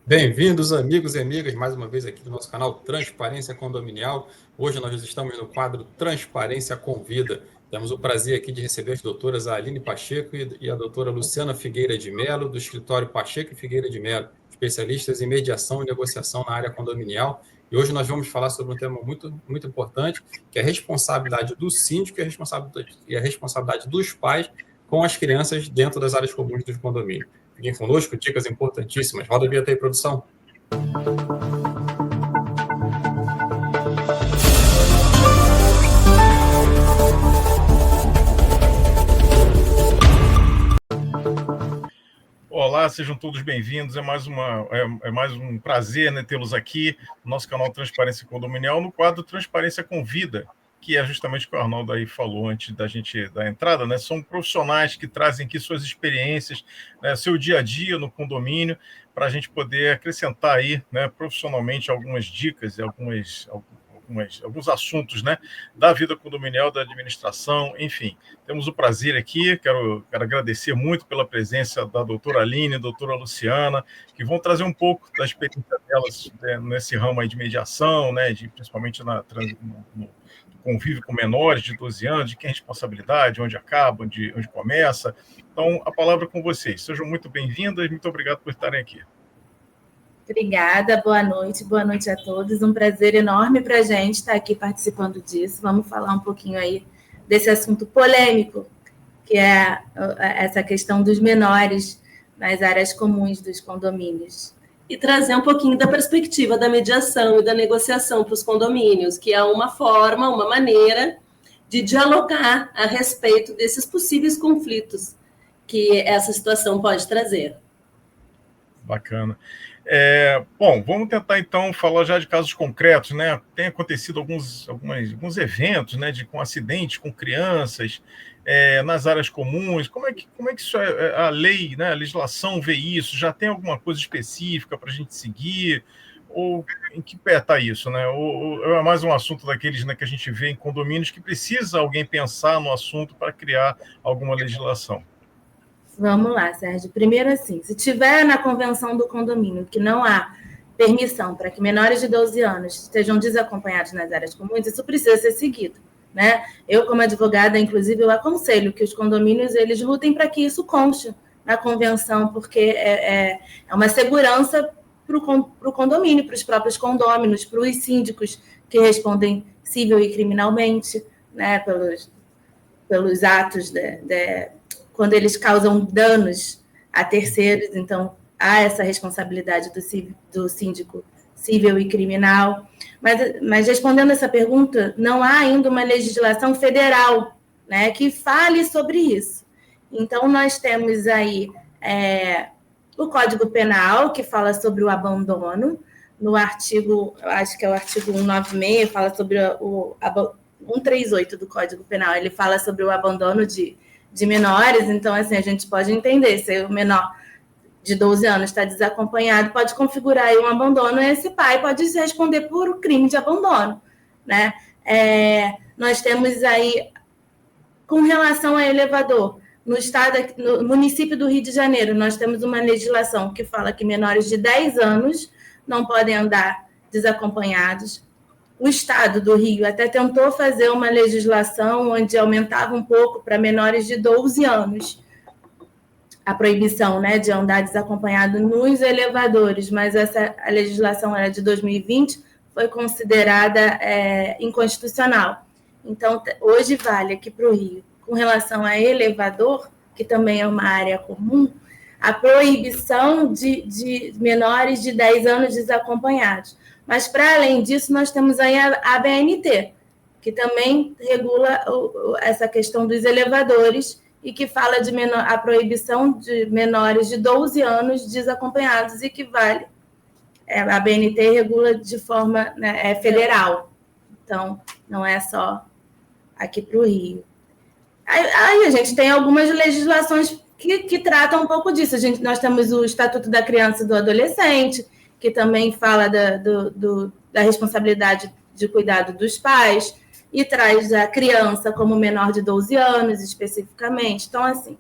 Bem-vindos, amigos e amigas, mais uma vez aqui do nosso canal Transparência Condominial. Hoje nós estamos no quadro Transparência Convida. Temos o prazer aqui de receber as doutoras Aline Pacheco e a doutora Luciana Figueira de Mello, do escritório Pacheco e Figueira de Mello, especialistas em mediação e negociação na área condominial. E hoje nós vamos falar sobre um tema muito importante, que é a responsabilidade do síndico e a responsabilidade dos pais com as crianças dentro das áreas comuns dos condomínios. Fiquem conosco, dicas importantíssimas. Roda a vinheta aí, produção. Olá, sejam todos bem-vindos. É mais um prazer, né, tê-los aqui no nosso canal Transparência Condominial, no quadro Transparência Convida, que é justamente o que o Arnaldo aí falou antes da gente da entrada, né? São profissionais que trazem aqui suas experiências, né, seu dia a dia no condomínio, para a gente poder acrescentar aí, né, profissionalmente algumas dicas e alguns assuntos, né, da vida condominial, da administração, enfim. Temos o prazer aqui, quero agradecer muito pela presença da doutora Aline e da doutora Luciana, que vão trazer um pouco da experiência delas, né, nesse ramo aí de mediação, né, principalmente no convívio com menores de 12 anos, de quem é a responsabilidade, onde acaba, onde começa. Então, a palavra é com vocês. Sejam muito bem-vindas, muito obrigado por estarem aqui. Obrigada, boa noite a todos. Um prazer enorme para a gente estar aqui participando disso. Vamos falar um pouquinho aí desse assunto polêmico, que é essa questão dos menores nas áreas comuns dos condomínios. E trazer um pouquinho da perspectiva da mediação e da negociação para os condomínios, que é uma forma, uma maneira de dialogar a respeito desses possíveis conflitos que essa situação pode trazer. Bacana. Bom, vamos tentar então falar já de casos concretos, né? Tem acontecido alguns eventos, né, com acidentes com crianças nas áreas comuns. Como é que isso a lei, né, a legislação vê isso? Já tem alguma coisa específica para a gente seguir? Ou em que pé está isso, né? Ou é mais um assunto daqueles, né, que a gente vê em condomínios que precisa alguém pensar no assunto para criar alguma legislação? Vamos lá, Sérgio. Primeiro, assim, se tiver na convenção do condomínio que não há permissão para que menores de 12 anos estejam desacompanhados nas áreas comuns, isso precisa ser seguido, né? Eu, como advogada, inclusive, eu aconselho que os condomínios, eles lutem para que isso conste na convenção, porque é uma segurança para o condomínio, para os próprios condôminos, para os síndicos que respondem civil e criminalmente, né, pelos atos quando eles causam danos a terceiros. Então, há essa responsabilidade do síndico civil e criminal. Mas respondendo essa pergunta, não há ainda uma legislação federal, né, que fale sobre isso. Então, nós temos aí o Código Penal, que fala sobre o abandono, no artigo, acho que é o artigo 196, fala sobre o 138 do Código Penal, ele fala sobre o abandono de menores. Então, assim, a gente pode entender, se o menor de 12 anos está desacompanhado, pode configurar aí um abandono, e esse pai pode responder por o crime de abandono, né? Nós temos aí, com relação a elevador, no município do Rio de Janeiro, nós temos uma legislação que fala que menores de 10 anos não podem andar desacompanhados. O Estado do Rio até tentou fazer uma legislação onde aumentava um pouco para menores de 12 anos a proibição, né, de andar desacompanhado nos elevadores, mas a legislação era de 2020, foi considerada inconstitucional. Então, hoje vale aqui para o Rio, com relação a elevador, que também é uma área comum, a proibição de menores de 10 anos desacompanhados. Mas, para além disso, nós temos aí a ABNT, que também regula essa questão dos elevadores e que fala de a proibição de menores de 12 anos desacompanhados e que vale. A ABNT regula de forma, né, federal. Então, não é só aqui para o Rio. Aí a gente tem algumas legislações que tratam um pouco disso. Nós temos o Estatuto da Criança e do Adolescente, que também fala da responsabilidade de cuidado dos pais e traz a criança como menor de 12 anos, especificamente. Então, assim,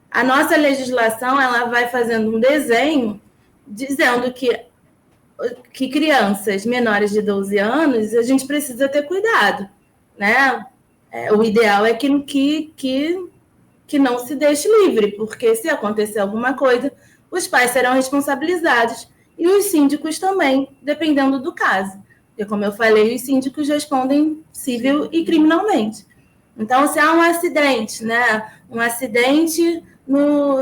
a nossa legislação ela vai fazendo um desenho dizendo que crianças menores de 12 anos a gente precisa ter cuidado, né? O ideal é que não se deixe livre, porque se acontecer alguma coisa, os pais serão responsabilizados e os síndicos também, dependendo do caso. Porque, como eu falei, os síndicos respondem civil e criminalmente. Então, se há um acidente, né? Um acidente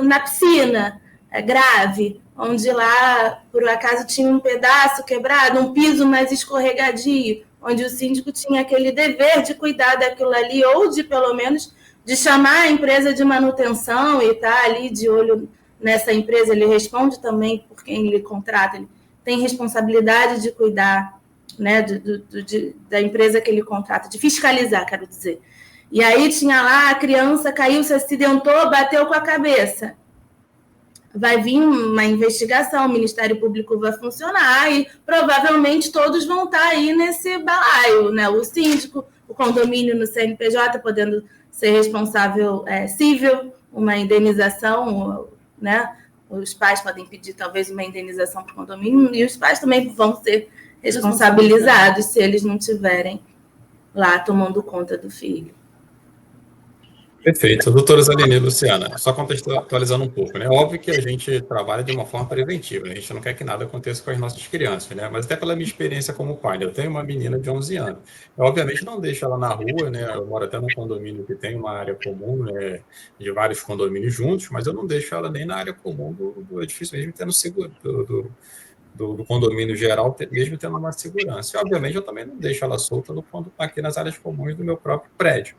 na piscina, grave, onde lá, por acaso, tinha um pedaço quebrado, um piso mais escorregadio, onde o síndico tinha aquele dever de cuidar daquilo ali, ou de, pelo menos, de chamar a empresa de manutenção e estar ali de olho nessa empresa. Ele responde também por quem ele contrata, ele tem responsabilidade de cuidar, né, da empresa que ele contrata, de fiscalizar, quero dizer. E aí tinha lá, a criança caiu, se acidentou, bateu com a cabeça. Vai vir uma investigação, o Ministério Público vai funcionar e provavelmente todos vão estar aí nesse balaio, né? O síndico, o condomínio no CNPJ podendo ser responsável civil, uma indenização, né? Os pais podem pedir talvez uma indenização para o condomínio e os pais também vão ser responsabilizados se eles não tiverem lá tomando conta do filho. Perfeito. Doutora Zaline e Luciana, só contextualizando um pouco, né? Óbvio que a gente trabalha de uma forma preventiva, né? A gente não quer que nada aconteça com as nossas crianças, né? Mas até pela minha experiência como pai, né? Eu tenho uma menina de 11 anos. Eu, obviamente, não deixo ela na rua, né? Eu moro até num condomínio que tem uma área comum, né? De vários condomínios juntos, mas eu não deixo ela nem na área comum do edifício, mesmo tendo seguro, do condomínio geral, mesmo tendo uma segurança. E, obviamente, eu também não deixo ela solta aqui nas áreas comuns do meu próprio prédio.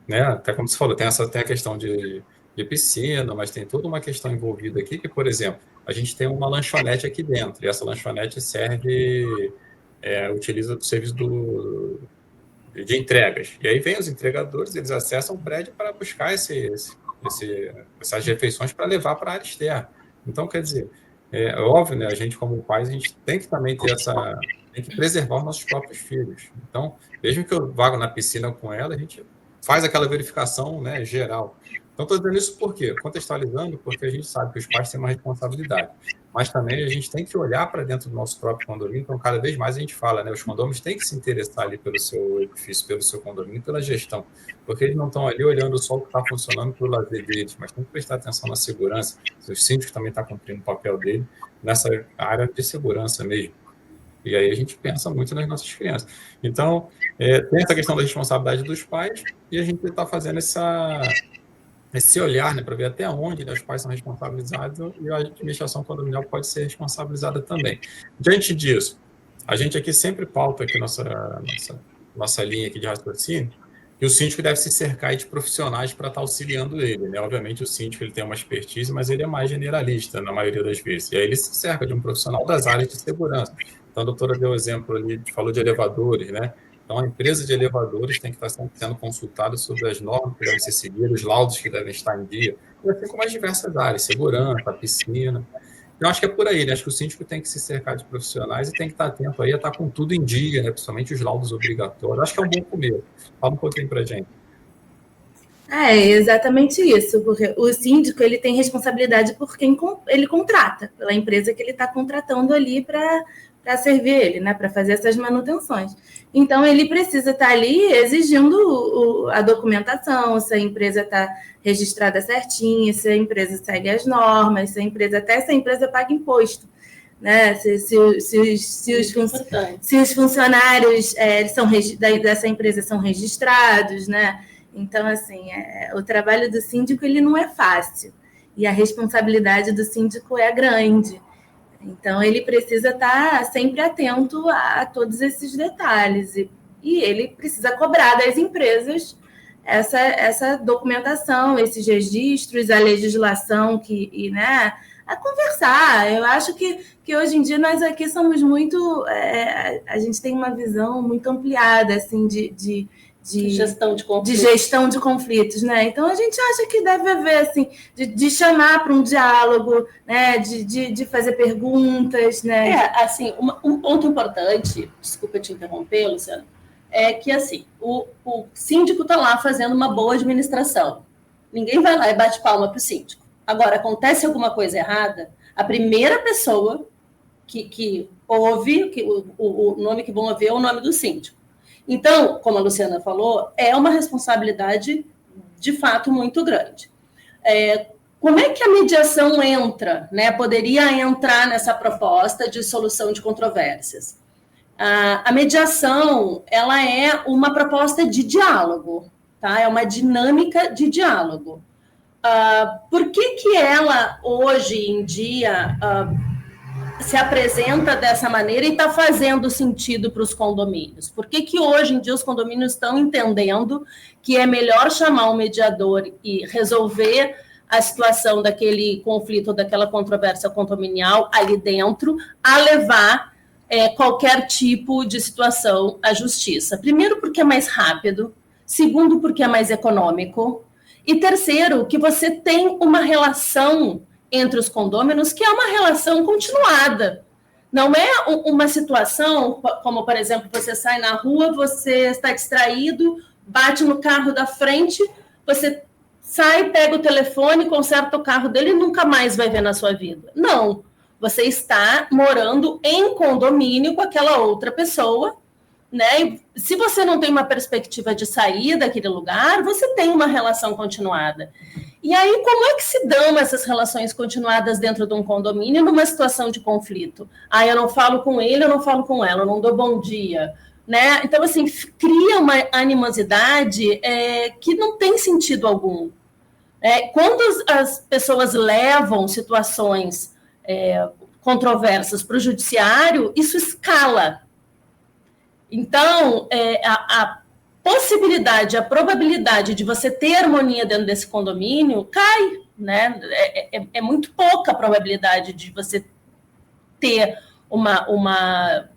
Né? Até como você falou, tem a questão de piscina, mas tem toda uma questão envolvida aqui, que, por exemplo, a gente tem uma lanchonete aqui dentro, e essa lanchonete utiliza o serviço de entregas. E aí vem os entregadores, eles acessam o prédio para buscar essas refeições para levar para a área externa. Então, quer dizer, é óbvio, né? A gente, como pais, a gente tem que também tem que preservar os nossos próprios filhos. Então, mesmo que eu vá na piscina com ela, a gente faz aquela verificação, né, geral. Então, estou dizendo isso por quê? Contextualizando, porque a gente sabe que os pais têm uma responsabilidade, mas também a gente tem que olhar para dentro do nosso próprio condomínio. Então, cada vez mais a gente fala, né, os condôminos têm que se interessar ali pelo seu edifício, pelo seu condomínio, pela gestão, porque eles não estão ali olhando só o que está funcionando pelo lazer deles, mas tem que prestar atenção na segurança. Os síndicos também estão cumprindo o papel dele nessa área de segurança mesmo. E aí a gente pensa muito nas nossas crianças. Então, tem essa questão da responsabilidade dos pais e a gente está fazendo esse olhar, né, para ver até onde, né, os pais são responsabilizados e a administração condominial pode ser responsabilizada também. Diante disso, a gente aqui sempre pauta aqui nossa linha aqui de raciocínio, e o síndico deve se cercar de profissionais para estar auxiliando ele, né? Obviamente o síndico ele tem uma expertise, mas ele é mais generalista na maioria das vezes. E aí ele se cerca de um profissional das áreas de segurança. Então a doutora deu exemplo ali, falou de elevadores, né? Então a empresa de elevadores tem que estar sempre sendo consultada sobre as normas que devem ser seguidas, os laudos que devem estar em dia, e assim como as diversas áreas, segurança, piscina. Eu acho que é por aí, né? Acho que o síndico tem que se cercar de profissionais e tem que estar atento aí a estar com tudo em dia, né? Principalmente os laudos obrigatórios. Acho que é um bom começo. Fala um pouquinho para a gente. É exatamente isso, porque o síndico ele tem responsabilidade por quem ele contrata, pela empresa que ele está contratando ali para servir ele, né? Para fazer essas manutenções. Então, ele precisa estar ali exigindo a documentação, se a empresa está registrada certinha, se a empresa segue as normas, se a empresa paga imposto, né? Se os funcionários dessa empresa são registrados, né? Então, assim, o trabalho do síndico ele não é fácil e a responsabilidade do síndico é grande. Então, ele precisa estar sempre atento a todos esses detalhes e ele precisa cobrar das empresas essa documentação, esses registros, a legislação né, a conversar. Eu acho que hoje em dia nós aqui somos muito... a gente tem uma visão muito ampliada, assim, de gestão de conflitos, né? Então a gente acha que deve haver assim de chamar para um diálogo, né? De fazer perguntas, né? Assim, um ponto importante, desculpa te interromper, Luciana, é que assim o síndico está lá fazendo uma boa administração. Ninguém vai lá e bate palma para o síndico. Agora, acontece alguma coisa errada, A primeira pessoa que ouve, o nome que vão ouvir é o nome do síndico. Então, como a Luciana falou, é uma responsabilidade, de fato, muito grande. Como é que a mediação entra, né? Poderia entrar nessa proposta de solução de controvérsias? A mediação, ela é uma proposta de diálogo, tá? É uma dinâmica de diálogo. Por que ela, hoje em dia, se apresenta dessa maneira e está fazendo sentido para os condomínios? Por que hoje em dia os condomínios estão entendendo que é melhor chamar um mediador e resolver a situação daquele conflito, daquela controvérsia condominial ali dentro, a levar qualquer tipo de situação à justiça? Primeiro, porque é mais rápido. Segundo, porque é mais econômico. E terceiro, que você tem uma relação entre os condôminos que é uma relação continuada. Não é uma situação como, por exemplo, você sai na rua, você está distraído, bate no carro da frente, você sai, pega o telefone, conserta o carro dele e nunca mais vai ver na sua vida. Não. Você está morando em condomínio com aquela outra pessoa, né? E se você não tem uma perspectiva de sair daquele lugar, você tem uma relação continuada. E aí, como é que se dão essas relações continuadas dentro de um condomínio numa situação de conflito? Eu não falo com ele, eu não falo com ela, eu não dou bom dia, né? Então, assim, cria uma animosidade que não tem sentido algum. Quando as pessoas levam situações controversas para o judiciário, isso escala. Então, a possibilidade, a probabilidade de você ter harmonia dentro desse condomínio cai, né? É muito pouca a probabilidade de você ter uma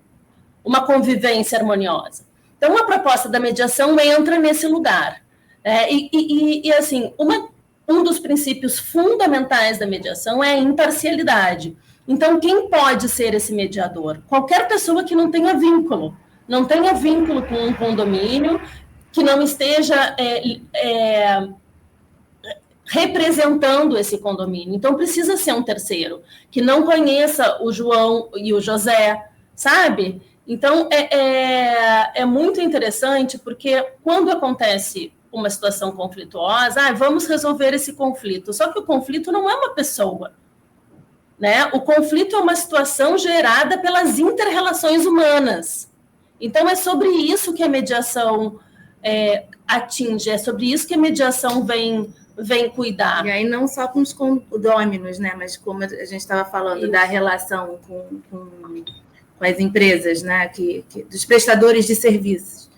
convivência harmoniosa. Então, a proposta da mediação entra nesse lugar. Assim, um dos princípios fundamentais da mediação é a imparcialidade. Então, quem pode ser esse mediador? Qualquer pessoa que não tenha vínculo com um condomínio, que não esteja representando esse condomínio. Então, precisa ser um terceiro, que não conheça o João e o José, sabe? Então, é muito interessante, porque quando acontece uma situação conflituosa, vamos resolver esse conflito. Só que o conflito não é uma pessoa, né? O conflito é uma situação gerada pelas inter-relações humanas. Então, é sobre isso que a mediação atinge, é sobre isso que a mediação vem cuidar. E aí não só com os condôminos, né? Mas como a gente estava falando da relação com as empresas, né? Dos prestadores de serviços.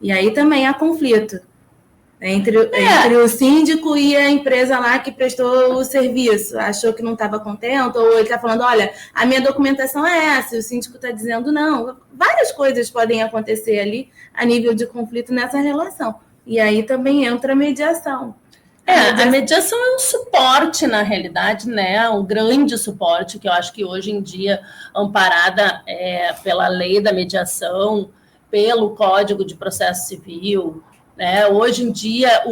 E aí também há conflito entre o síndico e a empresa lá que prestou o serviço. Achou que não estava contente, ou ele está falando, olha, a minha documentação é essa, e o síndico está dizendo não. Várias coisas podem acontecer ali a nível de conflito nessa relação. E aí também entra a mediação. A mediação é um suporte, na realidade, né? Um grande suporte, que eu acho que hoje em dia, amparada pela lei da mediação, pelo Código de Processo Civil, né? Hoje em dia,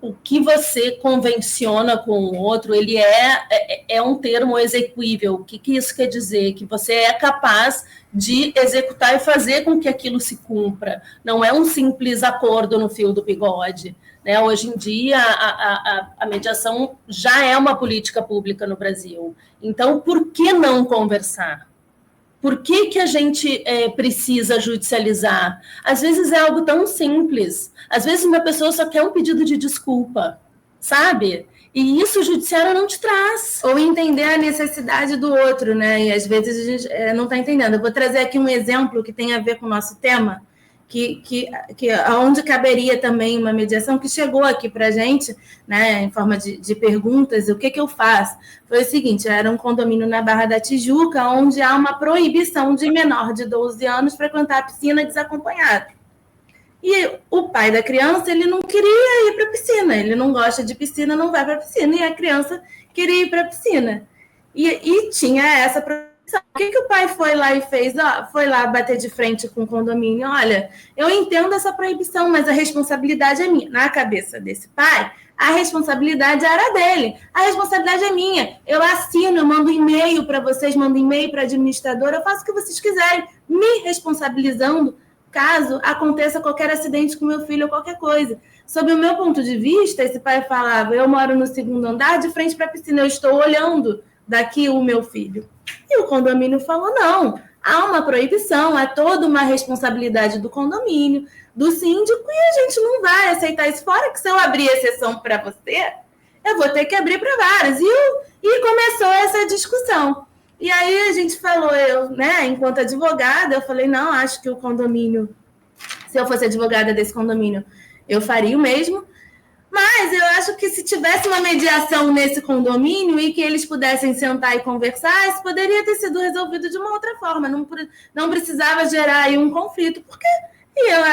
o que você convenciona com o outro, ele é um termo exequível. O que isso quer dizer? Que você é capaz de executar e fazer com que aquilo se cumpra. Não é um simples acordo no fio do bigode. Né? Hoje em dia, a mediação já é uma política pública no Brasil. Então, por que não conversar? Por que a gente precisa judicializar? Às vezes é algo tão simples. Às vezes uma pessoa só quer um pedido de desculpa, sabe? E isso o judiciário não te traz. Ou entender a necessidade do outro, né? E às vezes a gente não está entendendo. Eu vou trazer aqui um exemplo que tem a ver com o nosso tema, que onde caberia também uma mediação, que chegou aqui para a gente, né, em forma de perguntas. O que eu faço? Foi o seguinte, era um condomínio na Barra da Tijuca, onde há uma proibição de menor de 12 anos frequentar a piscina desacompanhado. E o pai da criança, ele não queria ir para a piscina, ele não gosta de piscina, não vai para a piscina, e a criança queria ir para a piscina. E tinha essa proibição. O que o pai foi lá e fez? Foi lá bater de frente com o condomínio. Olha, eu entendo essa proibição, mas a responsabilidade é minha. Na cabeça desse pai, A responsabilidade era dele. A responsabilidade é minha. Eu assino, eu mando e-mail para vocês, mando e-mail para a administradora, eu faço o que vocês quiserem, me responsabilizando caso aconteça qualquer acidente com meu filho ou qualquer coisa. Sob o meu ponto de vista, esse pai falava, eu moro no 2º andar, de frente para a piscina, eu estou olhando daqui o meu filho. E o condomínio falou, não, há uma proibição, há toda uma responsabilidade do condomínio, do síndico, e a gente não vai aceitar isso. Fora que se eu abrir exceção para você, eu vou ter que abrir para vários. E começou essa discussão. E aí a gente falou, enquanto advogada, eu falei, não, acho que o condomínio, se eu fosse advogada desse condomínio, eu faria o mesmo. Mas eu acho que se tivesse uma mediação nesse condomínio e que eles pudessem sentar e conversar, isso poderia ter sido resolvido de uma outra forma. Não precisava gerar aí um conflito, porque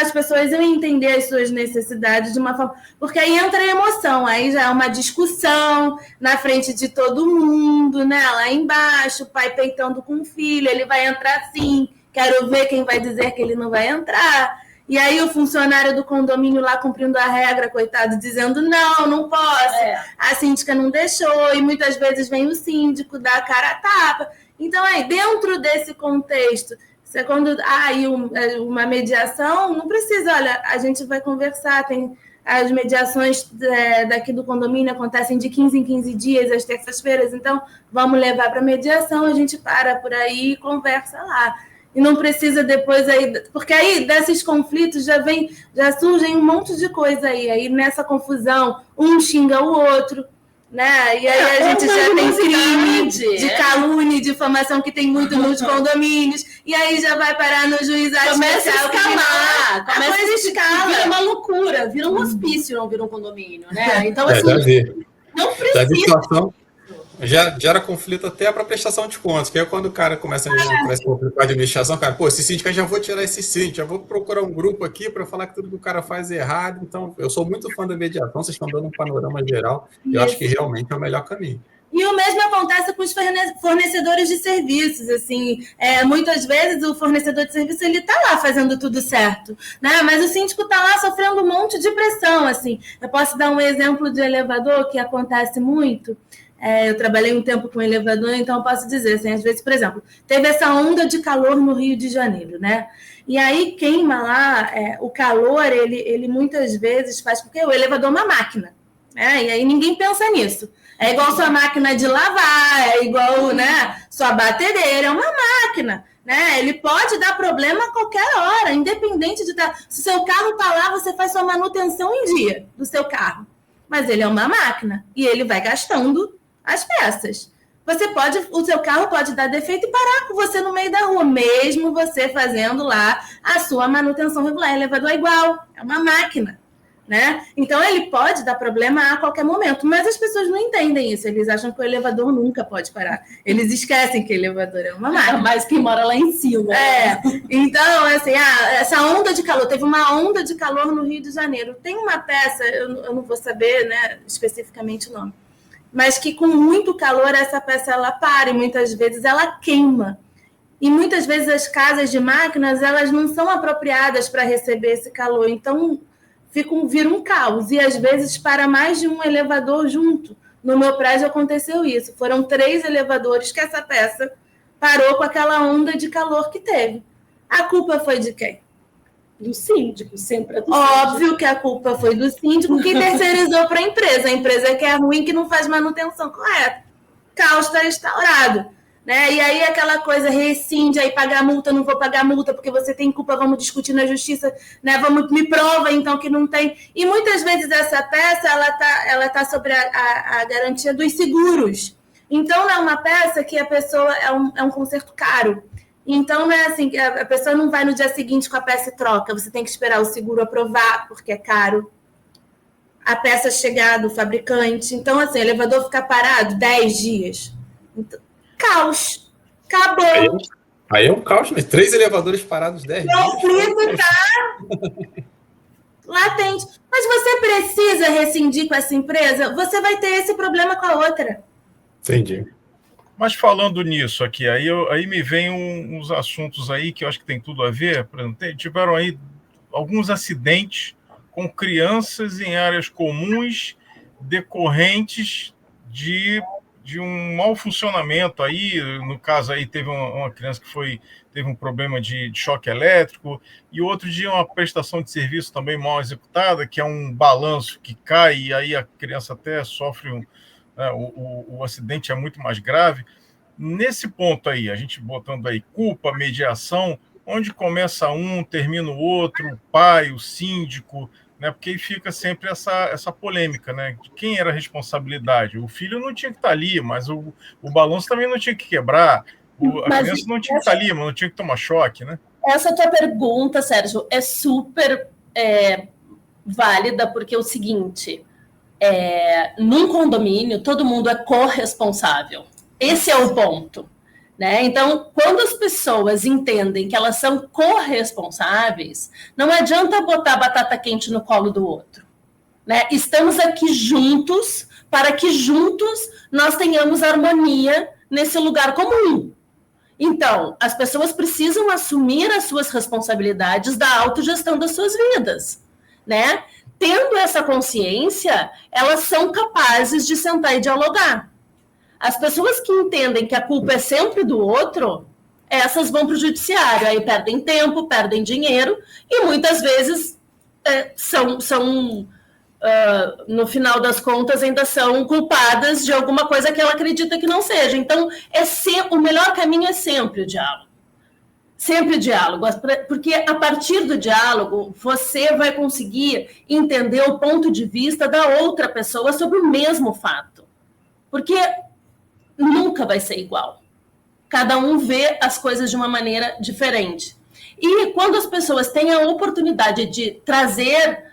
as pessoas iam entender as suas necessidades de uma forma... Porque aí entra a emoção, aí já é uma discussão na frente de todo mundo, né? Lá embaixo, o pai peitando com o filho, ele vai entrar sim, quero ver quem vai dizer que ele não vai entrar. E aí o funcionário do condomínio lá cumprindo a regra, coitado, dizendo não posso, a síndica não deixou, e muitas vezes vem o síndico, dá a cara a tapa. Então, aí, dentro desse contexto, quando há aí uma mediação, não precisa, olha, a gente vai conversar, tem as mediações daqui do condomínio acontecem de 15 em 15 dias, às terças-feiras, então vamos levar para mediação, a gente para por aí e conversa lá. E não precisa depois aí, porque aí desses conflitos já surgem um monte de coisa aí nessa confusão, um xinga o outro, né? E aí a gente já tem crime de calúnia e difamação que tem muito nos condomínios, e aí já vai parar no juizado especial. Começa a escalar, vira uma loucura, vira um hospício, não vira um condomínio, né? Então, assim, não precisa. Já gera conflito até para prestação de contas, que é quando o cara começa a conflito com a administração, cara, esse síndico, já vou tirar esse síndico, já vou procurar um grupo aqui para falar que tudo que o cara faz é errado. Então, eu sou muito fã da mediação, vocês estão dando um panorama geral, e eu acho que realmente é o melhor caminho. E o mesmo acontece com os fornecedores de serviços, assim, muitas vezes o fornecedor de serviço, ele está lá fazendo tudo certo, né? Mas o síndico está lá sofrendo um monte de pressão, assim. Eu posso dar um exemplo de elevador que acontece muito. Eu trabalhei um tempo com elevador, então eu posso dizer, assim, às vezes, por exemplo, teve essa onda de calor no Rio de Janeiro, né? E aí queima lá, o calor, ele muitas vezes faz com que o elevador é uma máquina, né? E aí ninguém pensa nisso. É igual sua máquina de lavar, é igual, né, sua batedeira, é uma máquina, né? Ele pode dar problema a qualquer hora, independente de estar... Se o seu carro está lá, você faz sua manutenção em dia do seu carro. Mas ele é uma máquina e ele vai gastando as peças. O seu carro pode dar defeito e parar com você no meio da rua, mesmo você fazendo lá a sua manutenção regular. O elevador é igual, é uma máquina, né? Então ele pode dar problema a qualquer momento, mas as pessoas não entendem isso, eles acham que o elevador nunca pode parar, eles esquecem que o elevador é uma máquina. Mas quem mora lá em cima. Então, assim, essa onda de calor, teve uma onda de calor no Rio de Janeiro, tem uma peça, eu não vou saber, né, especificamente o nome, mas que com muito calor essa peça ela para e muitas vezes ela queima. E muitas vezes as casas de máquinas elas não são apropriadas para receber esse calor, então vira um caos. E às vezes para mais de um elevador junto. No meu prédio aconteceu isso. Foram 3 elevadores que essa peça parou com aquela onda de calor que teve. A culpa foi de quem? Do síndico, sempre é do Óbvio síndico. que a culpa foi do síndico, que terceirizou para a empresa que é ruim, que não faz manutenção correta. Caos está instaurado, né? E aí aquela coisa rescinde, aí pagar multa, não vou pagar multa porque você tem culpa, vamos discutir na justiça, né? Me prova então que não tem. E muitas vezes essa peça ela tá sobre a garantia dos seguros. Então não é uma peça que a pessoa é um conserto caro. Então, não é assim, a pessoa não vai no dia seguinte com a peça e troca, você tem que esperar o seguro aprovar, porque é caro. A peça chegar do fabricante. Então, assim, o elevador ficar parado 10 dias. Então, caos. Acabou. Aí é um caos, mas 3 elevadores parados 10 dias. O conflito está latente. Mas você precisa rescindir com essa empresa, você vai ter esse problema com a outra. Entendi. Mas falando nisso aqui, aí me vem uns assuntos aí que eu acho que tem tudo a ver. Por exemplo, tiveram aí alguns acidentes com crianças em áreas comuns decorrentes de um mau funcionamento aí, no caso aí teve uma criança que teve um problema de choque elétrico, e outro dia uma prestação de serviço também mal executada, que é um balanço que cai, e aí a criança até sofre o acidente é muito mais grave. Nesse ponto aí, a gente botando aí culpa, mediação, onde começa um, termina o outro, o pai, o síndico, né? Porque aí fica sempre essa polêmica, né? De quem era a responsabilidade? O filho não tinha que estar ali, mas o balanço também não tinha que quebrar, a criança não tinha que estar ali, mas não tinha que tomar choque, né? Essa tua pergunta, Sérgio, é super válida, porque é o seguinte, num condomínio, todo mundo é corresponsável. Esse é o ponto, né? Então, quando as pessoas entendem que elas são corresponsáveis, não adianta botar batata quente no colo do outro, né? Estamos aqui juntos para que juntos nós tenhamos harmonia nesse lugar comum. Então, as pessoas precisam assumir as suas responsabilidades da autogestão das suas vidas, né? Tendo essa consciência, elas são capazes de sentar e dialogar. As pessoas que entendem que a culpa é sempre do outro, essas vão para o judiciário, aí perdem tempo, perdem dinheiro, e muitas vezes no final das contas, ainda são culpadas de alguma coisa que ela acredita que não seja. Então, o melhor caminho é sempre o diálogo. Sempre o diálogo, porque a partir do diálogo, você vai conseguir entender o ponto de vista da outra pessoa sobre o mesmo fato. Porque nunca vai ser igual. Cada um vê as coisas de uma maneira diferente. E quando as pessoas têm a oportunidade de trazer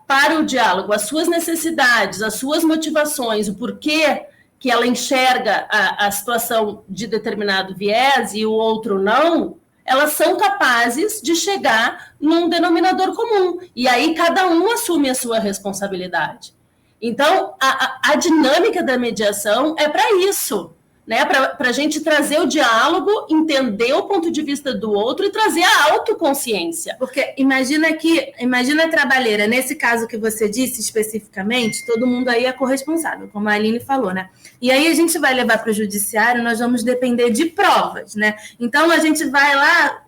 para o diálogo as suas necessidades, as suas motivações, o porquê que ela enxerga a situação de determinado viés e o outro não, elas são capazes de chegar num denominador comum. E aí cada um assume a sua responsabilidade. Então, a dinâmica da mediação é para isso, né? Para a gente trazer o diálogo, entender o ponto de vista do outro e trazer a autoconsciência. Porque imagina a trabalheira, nesse caso que você disse especificamente, todo mundo aí é corresponsável, como a Aline falou, né? E aí a gente vai levar para o judiciário, nós vamos depender de provas, né? Então a gente vai lá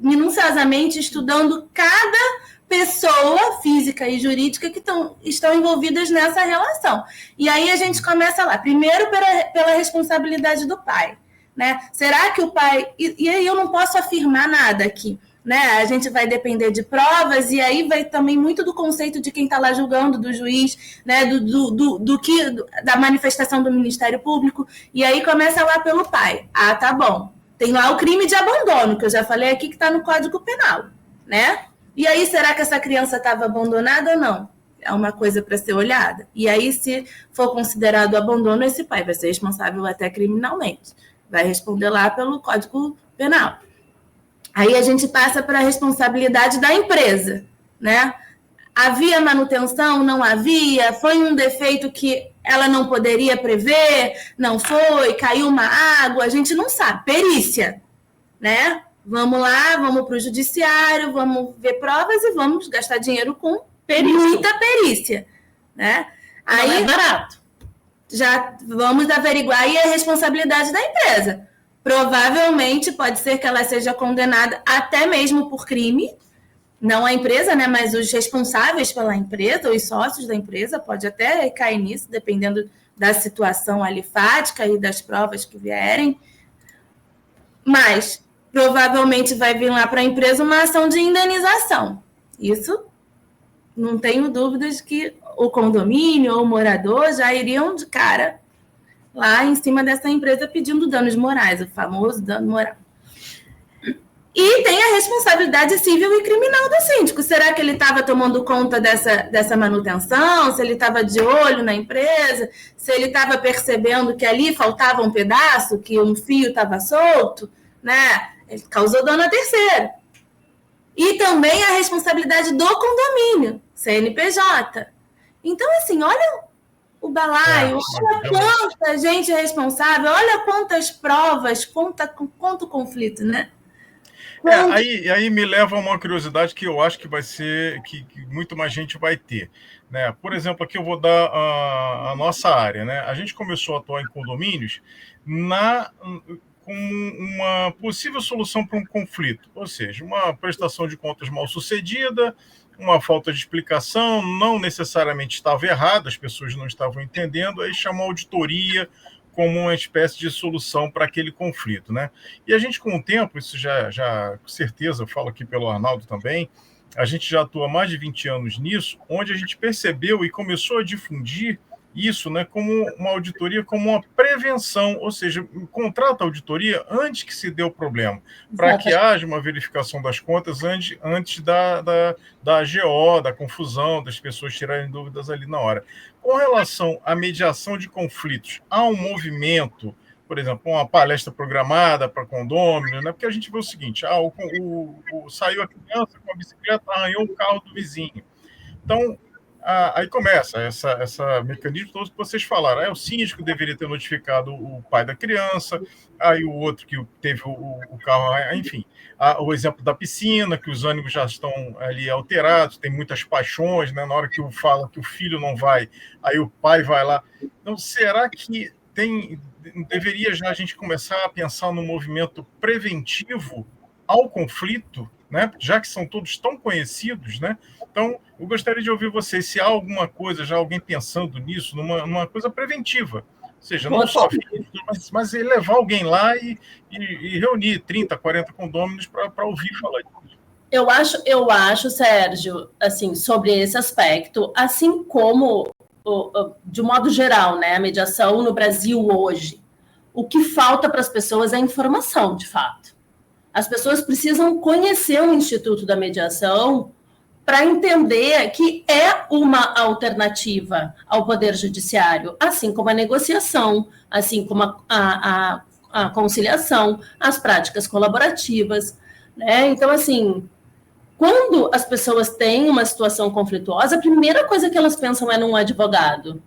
minuciosamente estudando cada pessoa física e jurídica que estão envolvidas nessa relação. E aí a gente começa lá, primeiro pela responsabilidade do pai, né? Será que o pai... E aí eu não posso afirmar nada aqui, né? A gente vai depender de provas e aí vai também muito do conceito de quem está lá julgando, do juiz, né? Da manifestação do Ministério Público. E aí começa lá pelo pai. Ah, tá bom. Tem lá o crime de abandono, que eu já falei aqui que está no Código Penal, né? E aí, será que essa criança estava abandonada ou não? É uma coisa para ser olhada. E aí, se for considerado abandono, esse pai vai ser responsável até criminalmente. Vai responder lá pelo Código Penal. Aí a gente passa para a responsabilidade da empresa, né? Havia manutenção? Não havia? Foi um defeito que ela não poderia prever? Não foi? Caiu uma água? A gente não sabe. Perícia, né? Vamos lá, vamos para o judiciário, vamos ver provas e vamos gastar dinheiro com muita perícia, né? Aí, não é barato. Já vamos averiguar aí a responsabilidade da empresa. Provavelmente pode ser que ela seja condenada até mesmo por crime, não a empresa, né? Mas os responsáveis pela empresa, os sócios da empresa, pode até cair nisso, dependendo da situação alifática e das provas que vierem. Mas provavelmente vai vir lá para a empresa uma ação de indenização. Isso, não tenho dúvidas que o condomínio ou o morador já iriam de cara lá em cima dessa empresa pedindo danos morais, o famoso dano moral. E tem a responsabilidade civil e criminal do síndico. Será que ele estava tomando conta dessa manutenção? Se ele estava de olho na empresa? Se ele estava percebendo que ali faltava um pedaço, que um fio estava solto? Né? Ele causou dano a terceiro. E também a responsabilidade do condomínio, CNPJ. Então, assim, olha o balaio, olha quanta gente é responsável, olha quantas provas, quanto conflito, né? Aí me leva a uma curiosidade que eu acho que vai ser, que muito mais gente vai ter. Né? Por exemplo, aqui eu vou dar a nossa área. Né? A gente começou a atuar em condomínios com uma possível solução para um conflito, ou seja, uma prestação de contas mal sucedida, uma falta de explicação, não necessariamente estava errado, as pessoas não estavam entendendo, aí chamou a auditoria como uma espécie de solução para aquele conflito. Né? E a gente, com o tempo, isso já com certeza, eu falo aqui pelo Arnaldo também, a gente já atua há mais de 20 anos nisso, onde a gente percebeu e começou a difundir isso, né, como uma auditoria, como uma prevenção, ou seja, contrata a auditoria antes que se dê o problema, para que haja uma verificação das contas antes da AGO, da confusão, das pessoas tirarem dúvidas ali na hora. Com relação à mediação de conflitos, há um movimento, por exemplo, uma palestra programada para condomínio, né, porque a gente vê o seguinte, saiu a criança com a bicicleta, arranhou o carro do vizinho. Então, aí começa essa mecanismo todo que vocês falaram. O síndico deveria ter notificado o pai da criança, aí o outro que teve o carro, enfim. O exemplo da piscina, que os ânimos já estão ali alterados, tem muitas paixões, né? Na hora que fala que o filho não vai, aí o pai vai lá. Então, será que deveria já a gente começar a pensar no movimento preventivo ao conflito, né? Já que são todos tão conhecidos, né? Então, eu gostaria de ouvir vocês, se há alguma coisa, já alguém pensando nisso, numa coisa preventiva. Ou seja, não só mas levar alguém lá e reunir 30, 40 condôminos para ouvir falar disso. Eu acho, Sérgio, assim, sobre esse aspecto, assim como, de modo geral, né, a mediação no Brasil hoje, o que falta para as pessoas é informação, de fato. As pessoas precisam conhecer o Instituto da Mediação para entender que é uma alternativa ao Poder Judiciário, assim como a negociação, assim como a conciliação, as práticas colaborativas. Né? Então, assim, quando as pessoas têm uma situação conflituosa, a primeira coisa que elas pensam é num advogado,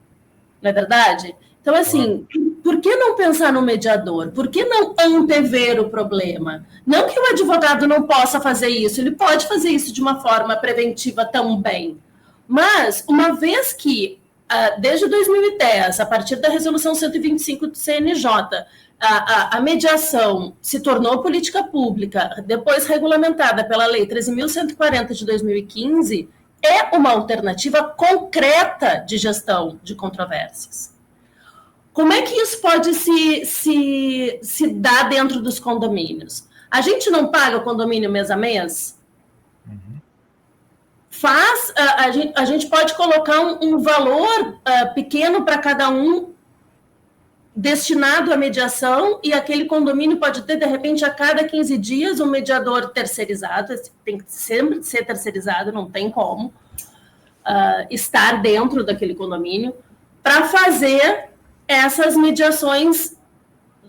não é verdade? Então, assim, por que não pensar no mediador? Por que não antever o problema? Não que o advogado não possa fazer isso, ele pode fazer isso de uma forma preventiva também. Mas, uma vez que, desde 2010, a partir da resolução 125 do CNJ, a mediação se tornou política pública, depois regulamentada pela Lei 13.140 de 2015, é uma alternativa concreta de gestão de controvérsias. Como é que isso pode se dar dentro dos condomínios? A gente não paga o condomínio mês a mês? Uhum. A gente pode colocar um valor pequeno para cada um destinado à mediação e aquele condomínio pode ter, de repente, a cada 15 dias um mediador terceirizado, tem que sempre ser terceirizado, não tem como estar dentro daquele condomínio, para fazer essas mediações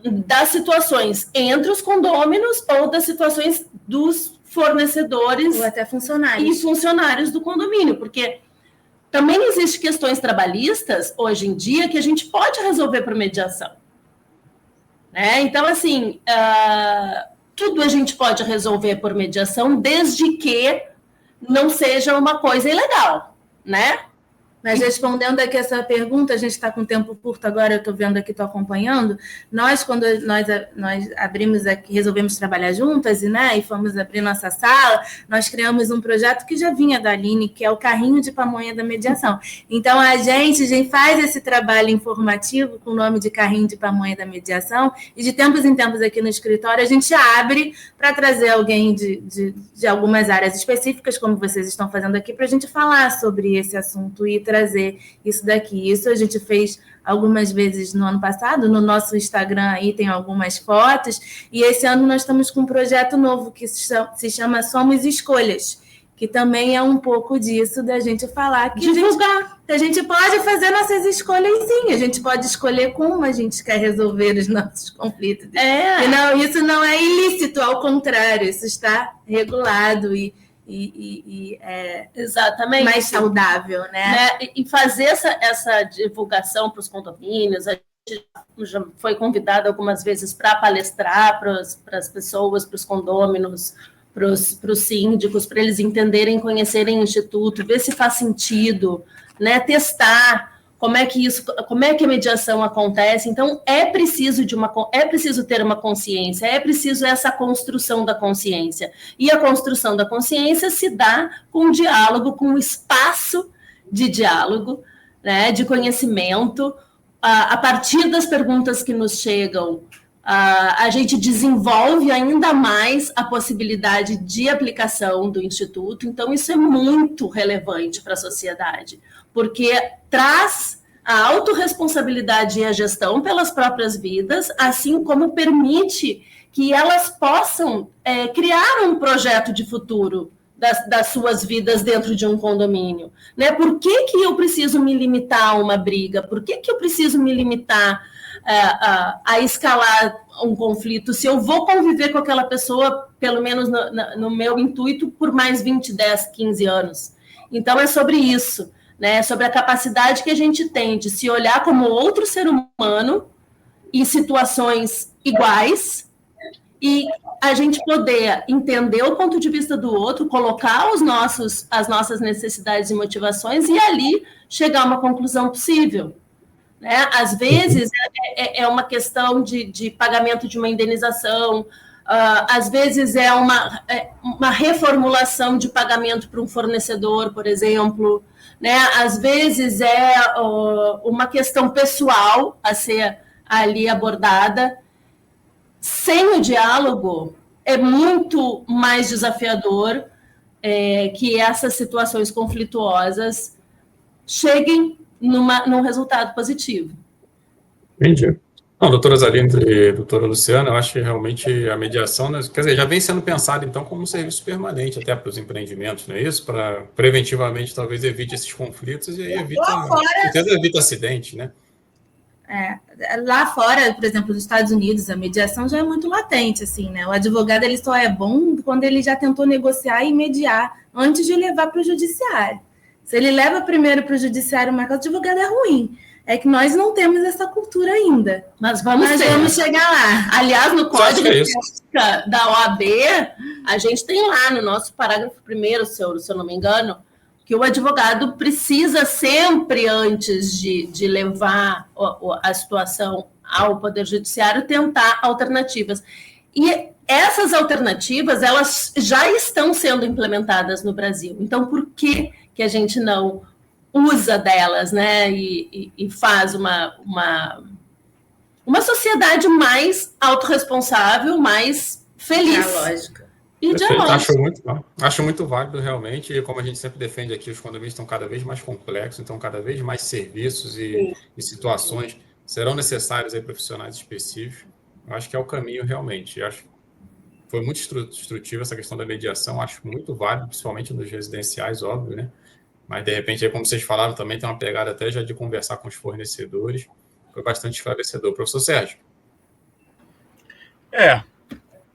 das situações entre os condôminos ou das situações dos fornecedores ou até funcionários. E funcionários do condomínio, porque também existem questões trabalhistas, hoje em dia, que a gente pode resolver por mediação. Né? Então, assim, tudo a gente pode resolver por mediação, desde que não seja uma coisa ilegal, né? Mas respondendo aqui essa pergunta, a gente está com tempo curto agora, eu estou vendo aqui, estou acompanhando. Quando nós abrimos aqui, resolvemos trabalhar juntas e fomos abrir nossa sala, nós criamos um projeto que já vinha da Aline, que é o carrinho de pamonha da mediação. Então, a gente faz esse trabalho informativo com o nome de carrinho de pamonha da mediação e de tempos em tempos aqui no escritório a gente abre para trazer alguém de algumas áreas específicas, como vocês estão fazendo aqui, para a gente falar sobre esse assunto e trazer isso daqui. Isso a gente fez algumas vezes no ano passado, no nosso Instagram aí tem algumas fotos, e esse ano nós estamos com um projeto novo que se chama Somos Escolhas, que também é um pouco disso da gente falar que a gente pode fazer nossas escolhas sim, a gente pode escolher como a gente quer resolver os nossos conflitos. E não, isso não é ilícito, ao contrário, isso está regulado e é exatamente mais saudável, né? E fazer essa divulgação para os condomínios, a já foi convidada algumas vezes para palestrar para as pessoas, para os condôminos, para os síndicos, para eles entenderem, conhecerem o Instituto, ver se faz sentido, né, testar como é que a mediação acontece. Então, é preciso ter uma consciência, é preciso essa construção da consciência. E a construção da consciência se dá com o diálogo, com o espaço de diálogo, né, de conhecimento. A partir das perguntas que nos chegam, a gente desenvolve ainda mais a possibilidade de aplicação do Instituto. Então, isso é muito relevante para a sociedade, porque traz a autorresponsabilidade e a gestão pelas próprias vidas, assim como permite que elas possam criar um projeto de futuro das suas vidas dentro de um condomínio, né? Por que eu preciso me limitar a uma briga? Por que eu preciso me limitar a escalar um conflito se eu vou conviver com aquela pessoa, pelo menos no meu intuito, por mais 20, 10, 15 anos? Então, é sobre isso, né? Sobre a capacidade que a gente tem de se olhar como outro ser humano em situações iguais e a gente poder entender o ponto de vista do outro, colocar as nossas necessidades e motivações e ali chegar a uma conclusão possível, né? Às vezes é uma questão de pagamento de uma indenização, às vezes é uma reformulação de pagamento para um fornecedor, por exemplo, né? Às vezes é uma questão pessoal a ser ali abordada. Sem o diálogo, é muito mais desafiador que essas situações conflituosas cheguem num resultado positivo. Entendi. Não, doutora Zaline e doutora Luciana, eu acho que realmente a mediação, né, quer dizer, já vem sendo pensada, então, como um serviço permanente até para os empreendimentos, não é isso? Para preventivamente, talvez, evite esses conflitos e aí evita acidente, né? Lá fora, por exemplo, nos Estados Unidos, a mediação já é muito latente, assim, né? O advogado ele só é bom quando ele já tentou negociar e mediar antes de levar para o judiciário. Se ele leva primeiro para o judiciário, mas o advogado é ruim. É que nós não temos essa cultura ainda. Mas vamos chegar lá. Aliás, no Código de Ética da OAB, a gente tem lá no nosso parágrafo 1º, se eu não me engano, que o advogado precisa sempre, antes de levar a situação ao Poder Judiciário, tentar alternativas. E essas alternativas, elas já estão sendo implementadas no Brasil. Então, por que a gente não usa delas, né? E faz uma sociedade mais autorresponsável, mais feliz. Dialógica. Acho muito válido, realmente, e como a gente sempre defende aqui, os condomínios estão cada vez mais complexos, então cada vez mais serviços e situações serão necessários aí profissionais específicos. Eu acho que é o caminho, realmente. Acho que foi muito instrutivo essa questão da mediação, acho muito válido, principalmente nos residenciais, óbvio, né? Mas, de repente, como vocês falaram, também tem uma pegada até já de conversar com os fornecedores. Foi bastante esclarecedor. Professor Sérgio.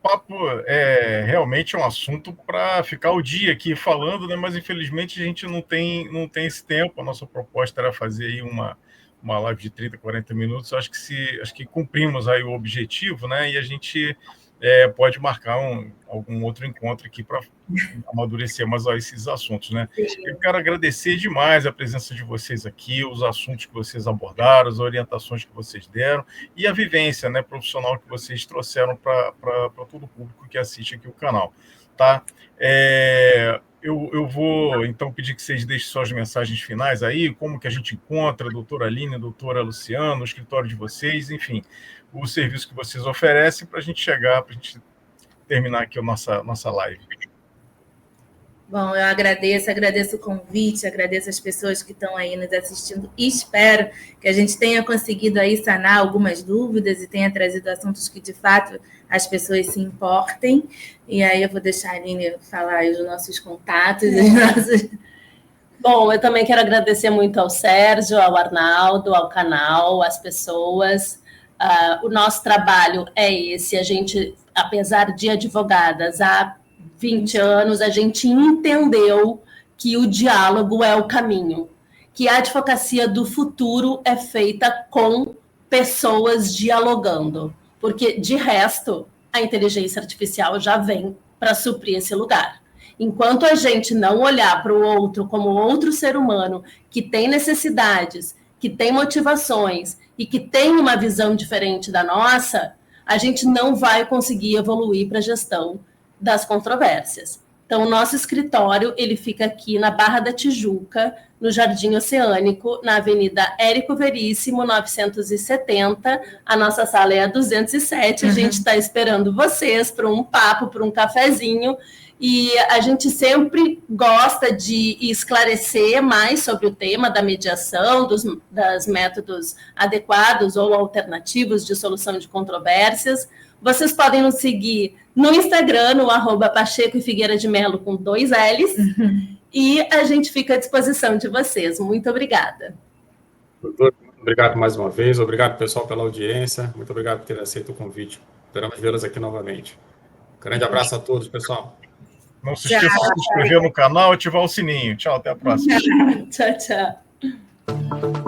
Papo realmente é um assunto para ficar o dia aqui falando, né? Mas infelizmente a gente não tem esse tempo. A nossa proposta era fazer aí uma live de 30, 40 minutos. Acho que cumprimos aí o objetivo, né? E a gente pode marcar algum outro encontro aqui para amadurecer mais esses assuntos, né? Eu quero agradecer demais a presença de vocês aqui, os assuntos que vocês abordaram, as orientações que vocês deram e a vivência, né, profissional que vocês trouxeram para todo o público que assiste aqui o canal, tá? Eu vou, então, pedir que vocês deixem suas mensagens finais aí, como que a gente encontra a doutora Aline, a doutora Luciana, o escritório de vocês, enfim, o serviço que vocês oferecem para a gente terminar aqui a nossa live. Bom, eu agradeço o convite, agradeço as pessoas que estão aí nos assistindo e espero que a gente tenha conseguido aí sanar algumas dúvidas e tenha trazido assuntos que, de fato, as pessoas se importem. E aí eu vou deixar a Aline falar aí os nossos contatos. Bom, eu também quero agradecer muito ao Sérgio, ao Arnaldo, ao canal, às pessoas. O nosso trabalho é esse. A gente, apesar de advogadas, há 20 anos, a gente entendeu que o diálogo é o caminho, que a advocacia do futuro é feita com pessoas dialogando, porque, de resto, a inteligência artificial já vem para suprir esse lugar. Enquanto a gente não olhar para o outro como outro ser humano que tem necessidades, que tem motivações e que tem uma visão diferente da nossa, a gente não vai conseguir evoluir para a gestão das controvérsias. Então, o nosso escritório, ele fica aqui na Barra da Tijuca, no Jardim Oceânico, na Avenida Érico Veríssimo, 970. A nossa sala é a 207. A gente está esperando vocês para um papo, para um cafezinho. E a gente sempre gosta de esclarecer mais sobre o tema da mediação, dos métodos adequados ou alternativos de solução de controvérsias. Vocês podem nos seguir no Instagram, no @Pacheco e Figueira de Melo, com 2 L's. E a gente fica à disposição de vocês. Muito obrigada. Doutor, obrigado mais uma vez. Obrigado, pessoal, pela audiência. Muito obrigado por ter aceito o convite. Esperamos vê-los aqui novamente. Grande abraço a todos, pessoal. Não se esqueça de se inscrever no canal e ativar o sininho. Tchau, até a próxima. Tchau, tchau.